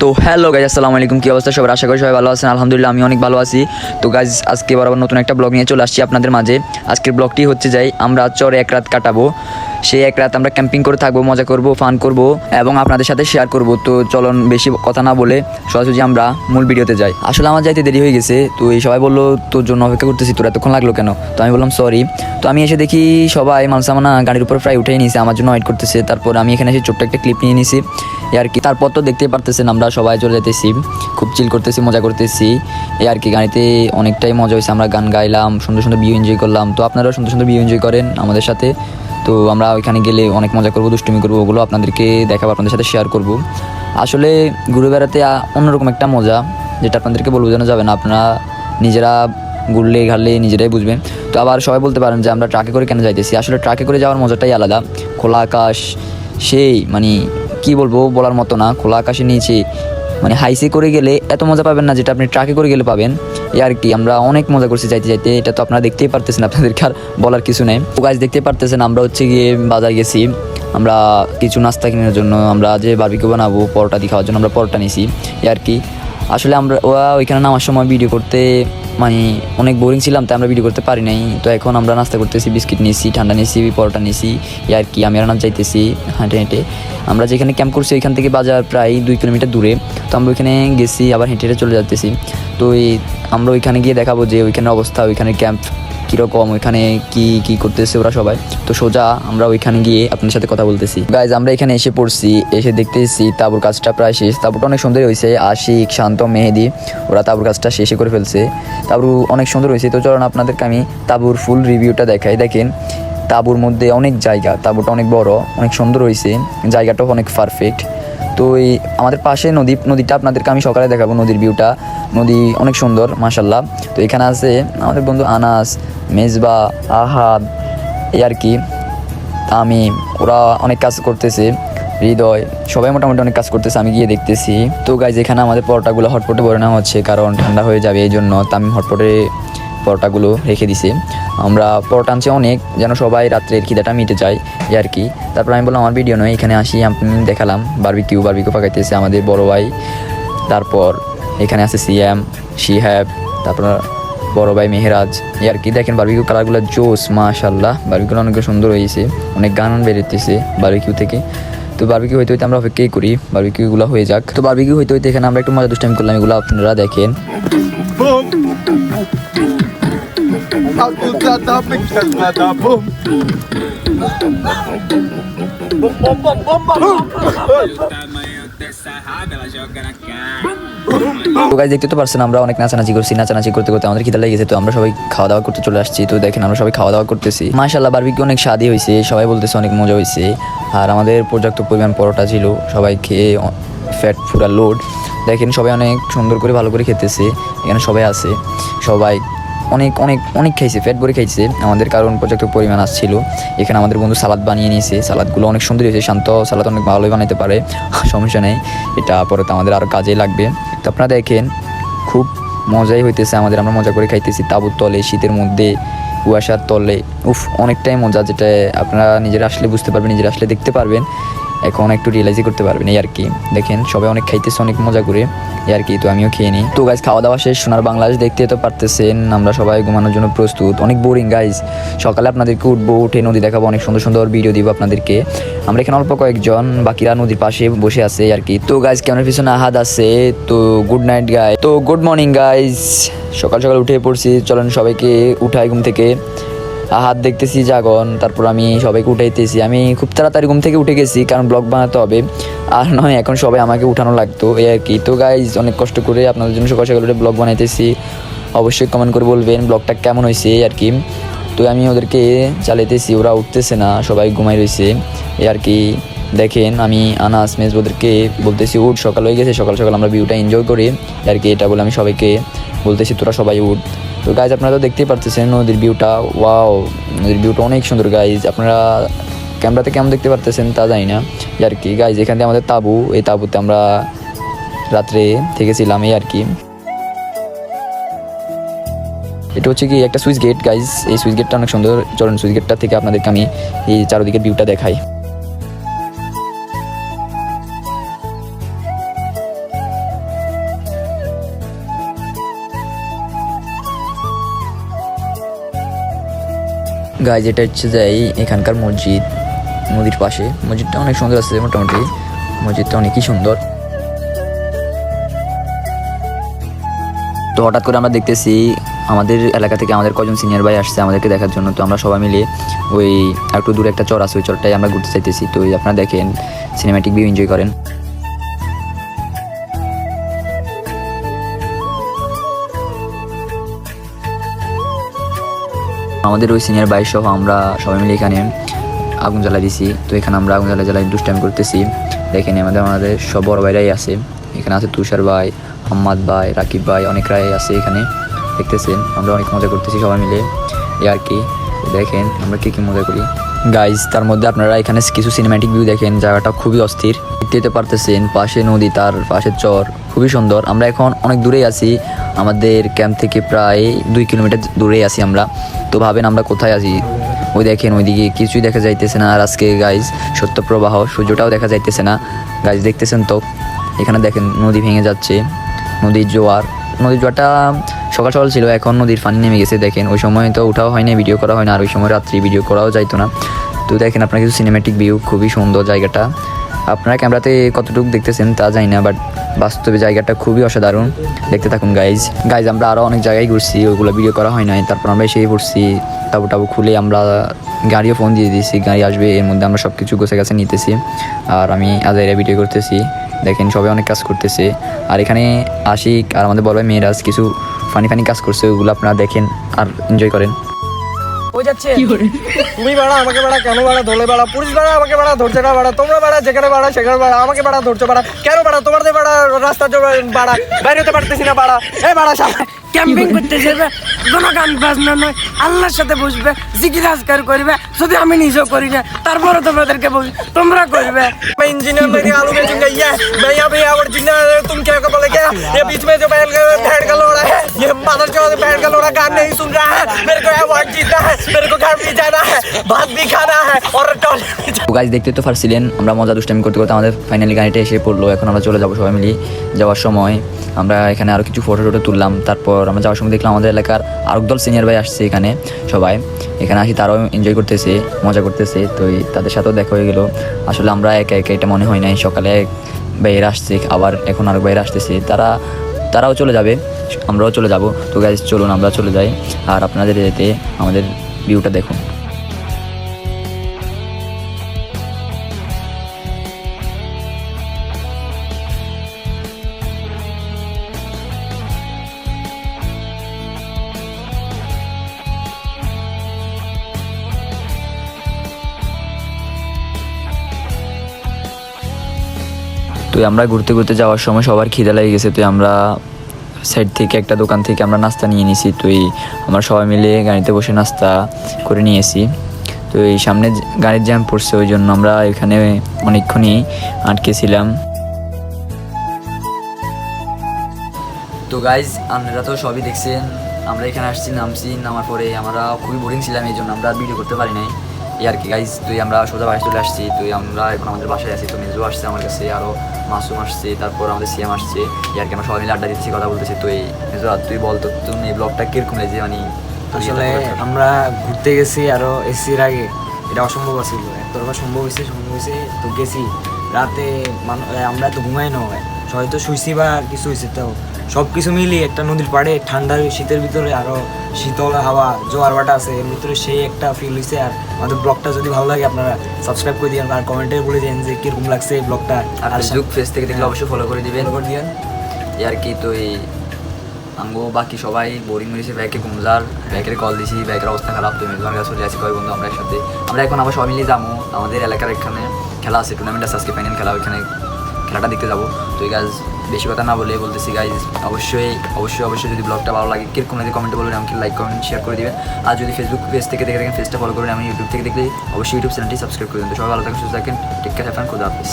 তো hello guys, আসসালামু আলাইকুম। কী অবস্থা সবার? আশা করি সবাই ভালো আছেন। আলহামদুলিল্লাহ আমি অনেক ভালো আছি। তো গাইজ আজকে আবার নতুন একটা ব্লগ নিয়ে চলে আসছি আপনাদের মাঝে। আজকের ব্লগটি হচ্ছে আমরা চরে এক রাত কাটাবো। সেই এক রাত আমরা ক্যাম্পিং করে থাকবো, মজা করব, ফান করব এবং আপনাদের সাথে শেয়ার করব। তো চলুন বেশি কথা না বলে সরাসরি আমরা মূল ভিডিওতে যাই। আসলে আমার যাইতে দেরি হয়ে গেছে, তো এই সবাই বললো তোর জন্য অপেক্ষা করতেছি, তোর এতক্ষণ লাগলো কেন? তো আমি বললাম সরি। তো আমি এসে দেখি সবাই মালসামানা গাড়ির উপর প্রায় উঠেই নিয়েছে, আমার জন্য ওয়েট করতেছে। তারপর আমি এখানে এসে ছোট্ট একটা ক্লিপ নিয়ে নিয়েছি আর কি। তারপর তো দেখতেই পারতেছেন আমরা সবাই চলে যেতেছি, খুব চিল করতেছি, মজা করতেছি এই আর কি। গাড়িতে অনেকটাই মজা হয়েছে, আমরা গান গাইলাম, সুন্দর সুন্দর ভিউ এনজয় করলাম। তো আপনারাও সুন্দর সুন্দর ভিউ এনজয় করেন আমাদের সাথে। তো আমরা ওইখানে গেলে অনেক মজা করবো, দুষ্টুমি করবো, ওগুলো আপনাদেরকে দেখাবো, আপনাদের সাথে শেয়ার করব। আসলে ঘুরে বেড়াতে অন্যরকম একটা মজা, যেটা আপনাদেরকে বলে বোঝানো যাবে না। আপনারা নিজেরা ঘুরলে ঘাড়লে নিজেরাই বুঝবেন। তো আবার সবাই বলতে পারেন যে আমরা ট্রাকে করে কেন যাইতেছি। আসলে ট্রাকে করে যাওয়ার মজাটাই আলাদা। খোলা আকাশ, সেই মানে কি বলবো, বলার মতো না। খোলা আকাশে নিচে মানে হাইসে করে গেলে এত মজা পাবেন না যেটা আপনি ট্রাকে করে গেলে পাবেন এই আর কি। আমরা অনেক মজা করছি যাইতে যাইতে, এটা তো আপনারা দেখতেই পারতেছেন, আপনাদেরকে আর বলার কিছু নেই। তো গাইজ দেখতেই পারতেছেন আমরা হচ্ছে গিয়ে বাজার গেছি, আমরা কিছু নাস্তা কেনার জন্য। আমরা যে বারবিকিউ বানাবো পরোটা দিয়ে খাওয়ার জন্য আমরা পরোটা নিয়েছি এই আর কি। আসলে আমরা ওইখানে নামার সময় ভিডিও করতে মানে অনেক বোরিং ছিলাম, তাই আমরা ভিডিও করতে পারি নাই। তো এখন আমরা নাস্তা করতেছি, বিস্কিট নিয়েছি, ঠান্ডা নিয়েছি, পরোটা নিয়েছি এই আর কি। আমি আর যাইতেছি হেঁটে হেঁটে। আমরা যেখানে ক্যাম্প করছি ওইখান থেকে বাজার প্রায় 2 কিলোমিটার দূরে। তো আমরা ওইখানে গেছি, আবার হেঁটে হেঁটে চলে যাচ্তেছি। তো আমরা ওইখানে গিয়ে দেখাবো যে ওইখানের অবস্থা, ওইখানে ক্যাম্প কীরকম, ওইখানে কি করতেছে ওরা সবাই। তো সোজা আমরা ওইখানে গিয়ে আপনার সাথে কথা বলতেছি। গাইজ আমরা এখানে এসে পড়ছি, এসে দেখতেছি তাঁবুর কাজটা প্রায় শেষ। তাঁবুটা অনেক সুন্দর হয়েছে, আশিক, শান্ত, মেহেদি ওরা তাঁবুর কাজটা শেষে করে ফেলছে। তাঁবু অনেক সুন্দর হয়েছে। তো চলুন আপনাদেরকে আমি তাঁবুর ফুল রিভিউটা দেখাই। দেখেন তাঁবুর মধ্যে অনেক জায়গা, তাঁবুটা অনেক বড়, অনেক সুন্দর হয়েছে, জায়গাটাও অনেক পারফেক্ট। তো এই আমাদের পাশে নদীটা আপনাদেরকে আমি সকালে দেখাবো, নদীর ভিউটা। নদী অনেক সুন্দর মাশাল্লাহ। তো এখানে আছে আমাদের বন্ধু আনাস, মেজবা, আহাদ এই আর কি, তামিম, ওরা অনেক কাজ করতেছে, হৃদয়, সবাই মোটামুটি অনেক কাজ করতেছে, আমি গিয়ে দেখতেছি। তো গাইজ এখানে আমাদের পরোটাগুলো হটপটে ভরে নেওয়া হচ্ছে, কারণ ঠান্ডা হয়ে যাবে, এই জন্য তামিম হটপটে পরোটাগুলো রেখে দিছে। আমরা পরোটা আনছি অনেক, যেন সবাই রাত্রের খিদাটা মিটে যায় এই আর কি। তারপর আমি বললাম আমার ভিডিও নয়, এখানে আসি, আমি দেখালাম বারবিকিউ পাকাইতেছে আমাদের বড় ভাই। তারপর এখানে আছে সিএম, শিহাব, তারপর বড় ভাই মেহরাজ এই আর কি। দেখেন বারবিকিউ কালারগুলো জোস মাশাল্লাহ, বারবিকিউগুলো অনেক সুন্দর হয়েছে, অনেক গান বেরোতেছে বারবিকিউ থেকে। তো বারবিকিউ হইতে হইতে আমরা অপেক্ষাই করি বারবিকিউগুলো হয়ে যাক। তো বারবিকিউ হইতে হইতে এখানে আমরা একটু মজা দুষ্টামি করলাম, এগুলো আপনারা দেখেন। তো গাইজ দেখতে তো পারছেন আমরা অনেক নাচানাচি করছি, নাচানাচি করতে করতে আমাদের খিদা লেগে গেছে। তো আমরা সবাই খাওয়া দাওয়া করতে চলে আসছি। তো দেখেন আমরা সবাই খাওয়া দাওয়া করতেছি, মাশাআল্লাহ বারবিকিউ অনেক স্বাদই হয়েছে, সবাই বলতেছে অনেক মজা হয়েছে। আর আমাদের পর্যাপ্ত পরিমাণ পরোটা ছিল, সবাই খেয়ে ফ্যাট পুরা লোড। দেখেন সবাই অনেক সুন্দর করে ভালো করে খেতেছে, এখানে সবাই আছে, সবাই অনেক অনেক অনেক খাইছে, ফ্যাট ভরে খাইছে আমাদের, কারণ পর্যাপ্ত পরিমাণ আসছিল। এখানে আমাদের বন্ধু সালাদ বানিয়ে নিয়েছে, সালাদগুলো অনেক সুন্দর হয়েছে, শান্ত সালাদ অনেক ভালোই বানাইতে পারে, সমস্যা নেই, এটা পরে তো আমাদের আরও কাজে লাগবে। তো আপনারা দেখেন খুব মজাই হইতেছে আমাদের, আমরা মজা করে খাইতেছি তাঁবুর তলে, শীতের মধ্যে কুয়াশার তলে, অনেকটাই মজা, যেটা আপনারা নিজেরা আসলে বুঝতে পারবেন, নিজেরা আসলে দেখতে পারবেন, এখন একটু রিয়েলাইজই করতে পারবেন এই আর কি। দেখেন সবাই অনেক খাইতেছে, অনেক মজা করে এই আর কি। তো আমিও খেয়ে নিই। তো গাইজ খাওয়া দাওয়া শেষ, সোনার বাংলাদেশ দেখতে তো পারতেছেন, আমরা সবাই ঘুমানোর জন্য প্রস্তুত। অনেক বোরিং গাইজ, সকালে আপনাদেরকে উঠবো, উঠে নদী দেখাবো, অনেক সুন্দর সুন্দর ভিডিও দিব আপনাদেরকে। আমরা এখানে অল্প কয়েকজন, বাকিরা নদীর পাশে বসে আছে আর কি। তো গাইজ ক্যামেরার পিছনে আহাদ আছে। তো গুড নাইট গাইজ, তো গুড মর্নিং গাইজ, সকাল সকাল উঠে পড়ছি, চলেন সবাইকে উঠাই ঘুম থেকে। হাত দেখতেছি জাগন, তারপর আমি সবাইকে উঠাইতেছি। আমি খুব তাড়াতাড়ি ঘুম থেকে উঠে গেছি, কারণ ব্লগ বানাতে হবে, আর নয় এখন সবাই আমাকে উঠানো লাগতো এই আর কি। তো গাইজ অনেক কষ্ট করে আপনাদের জন্য সকাল সকাল উঠে ব্লগ বানাইতেছি, অবশ্যই কমেন্ট করে বলবেন ব্লগটা কেমন হয়েছে আর কি। তো আমি ওদেরকে চালাইতেছি, ওরা উঠতেছে না, সবাই ঘুমাই রয়েছে এই আর কি। দেখেন আমি আনাস মেজ ওদেরকে বলতেছি উঠ, সকাল হয়ে গেছে, সকাল সকাল আমরা ভিউটা এনজয় করি আর কি, এটা বলে আমি সবাইকে বলতেছি তোরা সবাই উঠ। তো গাইজ আপনারা তো দেখতেই পারতেছেন নদীর ভিউটা, ওয়াও নদীর ভিউটা অনেক সুন্দর গাইজ, আপনারা ক্যামেরাতে কেমন দেখতে পারতেছেন তা জানি না আর কি। গাইজ এখান থেকে আমাদের তাঁবু, এই তাঁবুতে আমরা রাত্রে থেকেছিলাম এই আর কি। এটা হচ্ছে কি একটা সুইচ গেট গাইজ, এই সুইচ গেটটা অনেক সুন্দর, চলুন সুইচ গেটটা থেকে আপনাদেরকে আমি এই চারদিকের ভিউটা দেখাই। গাইজ এটা হচ্ছে যাই এখানকার মসজিদ, নদীর পাশে। মসজিদটা অনেক সুন্দর আছে, মোটামুটি মসজিদটা অনেকই সুন্দর। তো হঠাৎ করে আমরা দেখতেছি আমাদের এলাকা থেকে আমাদের কজন সিনিয়র ভাই আসছে আমাদেরকে দেখার জন্য। তো আমরা সবাই মিলে ওই একটু দূরে একটা চর আছে, ওই চরটাই আমরা ঘুরতে চাইতেছি। তো আপনারা দেখেন, সিনেম্যাটিক ভিউ এনজয় করেন। আমাদের ওই সিনিয়র ভাই সহ আমরা সবাই মিলে এখানে আগুন জ্বালাই দিছি। তো এখানে আমরা আগুন জ্বালাই দুষ্টাইম করতেছি। দেখেন আমাদের সব বড় ভাইরাই আছে। এখানে আছে তুষার ভাই, আহম্মদ ভাই, রাকিব ভাই, অনেকরাই আছে এখানে। দেখতেছেন আমরা অনেক মজা করতেছি সবাই মিলে, এই আর কি। দেখেন আমরা কী মজা করি গাইজ। তার মধ্যে আপনারা এখানে কিছু সিনেম্যাটিক ভিউ দেখেন, জায়গাটা খুবই অস্থির। দেখতে পারতেছেন পাশে নদী, তার পাশে চর, খুবই সুন্দর। আমরা এখন অনেক দূরেই আছি, আমাদের ক্যাম্প থেকে প্রায় 2 কিলোমিটার দূরেই আছি আমরা। তো ভাবেন আমরা কোথায় আছি। ওই দেখেন ওইদিকে কিছুই দেখা যাইতেছে না। আর আজকে গাইজ সত্যপ্রবাহ, সূর্যটাও দেখা যাইতেছে না গাইজ। দেখতেছেন তো এখানে দেখেন নদী ভেঙে যাচ্ছে, নদীর জোয়ারটা সকাল সকাল ছিল, এখন নদীর পানি নেমে গেছে। দেখেন ওই সময় তো ওঠাও হয় না, ভিডিও করা হয় না। আর ওই সময় রাত্রি ভিডিও করাও যাইতো না। তো দেখেন আপনার কিছু সিনেম্যাটিক ভিউ, খুবই সুন্দর জায়গাটা। আপনারা ক্যামেরাতে কতটুকু দেখতেছেন তা জানি না, বাট বাস্তবে জায়গাটা খুবই অসাধারণ। দেখতে থাকুন গাইজ। আমরা আরও অনেক জায়গায় ঘুরছি, ওইগুলো ভিডিও করা হয় নাই। তারপর আমরা এসেই পড়ছি, টাবু খুলে আমরা গাড়িও ফোন দিয়ে দিয়েছি, গাড়ি আসবে, এর মধ্যে আমরা সব কিছু গোছে গাছে নিতেছি। আর আমি আজাইরা ভিডিও করতেছি। দেখেন সবাই অনেক কাজ করতেছে। আর এখানে আশিক আর আমাদের বড় ভাই মেয়েরাজ কিছু ফানি কাজ করছে, ওগুলো আপনারা দেখেন আর এনজয় করেন। ও যাচ্ছে তুমি বাড়া আমাকে বাড়া কেন বাড়া ধরলে বাড়া, পুলিশ বাড়া আমাকে বাড়া ধরছে না বাড়া, তোমরা বাড়া যেখানে বাড়া সেখানে বাড়া আমাকে বাড়া ধরছো বাড়া, কেন বাড়া তোমাদের বাড়া রাস্তা বাড়া বাইরে হতে পারতেছি না বাড়া। এ বাড়া ক্যাম্পিং করতে যাবে, কোনো গান বাজনা নয়, আল্লাহর সাথে বসবে, জিকির আজকার করবে। যদি আমি নিজেও করি না, তারপরে তোমাদেরকে বলছি তোমরা করবে। इंजीनियर मेरी आलू में चिंगा ये मैं यहाँ पे और जिन्ना तुम क्या बोले क्या, ये बीच में जो बैठ का लोड़ा है, ये मदर चौथ बैठ का लोड़ा गान नहीं सुन रहा है, मेरे को अवार्ड जीतना है, मेरे को घर भी जाना है, भात भी खाना है और গাইজ দেখতে তো পারছিলেন আমরা মজা দুষ্টামি করতে করতে আমাদের ফাইনালি গাড়িটা এসে পড়লো। এখন আমরা চলে যাবো সবাই মিলে। যাওয়ার সময় আমরা এখানে আরও কিছু ফটো তুললাম। তারপর আমরা যাওয়ার সময় দেখলাম আমাদের এলাকার আরেক দল সিনিয়র ভাই আসছে এখানে। সবাই এখানে আসি, তারাও এনজয় করতেছে, মজা করতেছে। তো তাদের সাথেও দেখা হয়ে গেলো। আসলে আমরা একা এটা মনে হয় নাই। সকালে এক ভাইয়েরা আসছে, আবার এখন আরেক ভাইয়েরা আসতেছে, তারাও চলে যাবে, আমরাও চলে যাব। তো গাইজ চলুন আমরা চলে যাই। আর আপনাদের যেতে আমাদের ভিউটা দেখুন। তো আমরা ঘুরতে যাওয়ার সময় সবার খিদে লেগে গেছে। তো আমরা সাইড থেকে একটা দোকান থেকে আমরা নাস্তা নিয়ে নিয়েছি। তো আমরা সবাই মিলে গাড়িতে বসে নাস্তা করে নিয়েছি। তো এই সামনে গাড়ির জ্যাম পড়ছে, ওই জন্য আমরা এখানে অনেকক্ষণই আটকেছিলাম। তো গাইজ আপনারা তো সবই দেখছেন, আমরা এখানে নামার পরে আমরা খুবই বোরিং ছিলাম, এই জন্য আমরা ভিডিও করতে পারি নাই, এই আর কি গাইজ। তুই আমরা সোজা বাড়ি চলে আসছি। তুই আমরা এখন আমাদের বাসায় আছি। তো মেজু আসছে আমার কাছে, আরও মাসুম আসছে, তারপর আমাদের সিএম আসছে, এই আর কি। আমরা সবাই মিলে আড্ডা দিতেছি, কথা বলতেছি। তো এই মেজু তুই বল তো, তুমি এই ব্লগটা কিরকম লাগছে? মানে আসলে আমরা ঘুরতে গেছি আরও এসির আগে, এটা অসম্ভব ছিল, একতরফা সম্ভব হয়েছে তো গেছি রাতে। আমরা তো ঘুমাই না, হয়তো শুইছি বা কিছু হয়েছে। তো সব কিছু মিলিয়ে একটা নদীর পাড়ে ঠান্ডা শীতের ভিতরে আরও শীতল হাওয়া, জোয়ার ভাটা আছে, এর ভিতরে সেই একটা ফিল হয়েছে। আর আমাদের ব্লগটা যদি ভালো লাগে আপনারা সাবস্ক্রাইব করে দিন, আর কমেন্টে বলে দিন যে কীরকম লাগছে এই ব্লগটা। আর ফেসবুক পেজ থেকে দেখলে অবশ্যই ফলো করে দিবেন, এই আর কি। তো এই আঙ্গো বাকি সবাই বোরিং হয়েছে, ব্যাকে ঘুমলার, ব্যাকের কল দিছি, ব্যাকের অবস্থা খারাপ। তো মেজবান কাছে চলে আসি কয় বন্ধু আমরা একসাথে। আমরা এখন আবার সবাই মিলে যাবো, আমাদের এলাকার এখানে খেলা আছে, টুর্নামেন্ট আছে আজকে, ফাইনাল খেলা, ওইখানে খেলাটা দেখতে যাবো। তো এই গাইজ বেশি কথা না বলে বলতেছি গাইজ, অবশ্যই যদি ব্লগটা ভালো লাগে কিরকম লাগে কমেন্টে বলবেন, আমাকে লাইক কমেন্ট শেয়ার করে দিবেন। আর যদি ফেসবুক পেজ থেকে দেখে থাকেন পেজটা ফলো করবেন, আমি ইউটিউব থেকে দেখলে অবশ্যই ইউটিউব চ্যানেলটি সাবস্ক্রাইব করে দেবেন। তো সবাই ভালো থাকেন, সুস্থ থাকেন, টেক কেয়ার, হ্যাভ ফান, খোদা হাফেজ।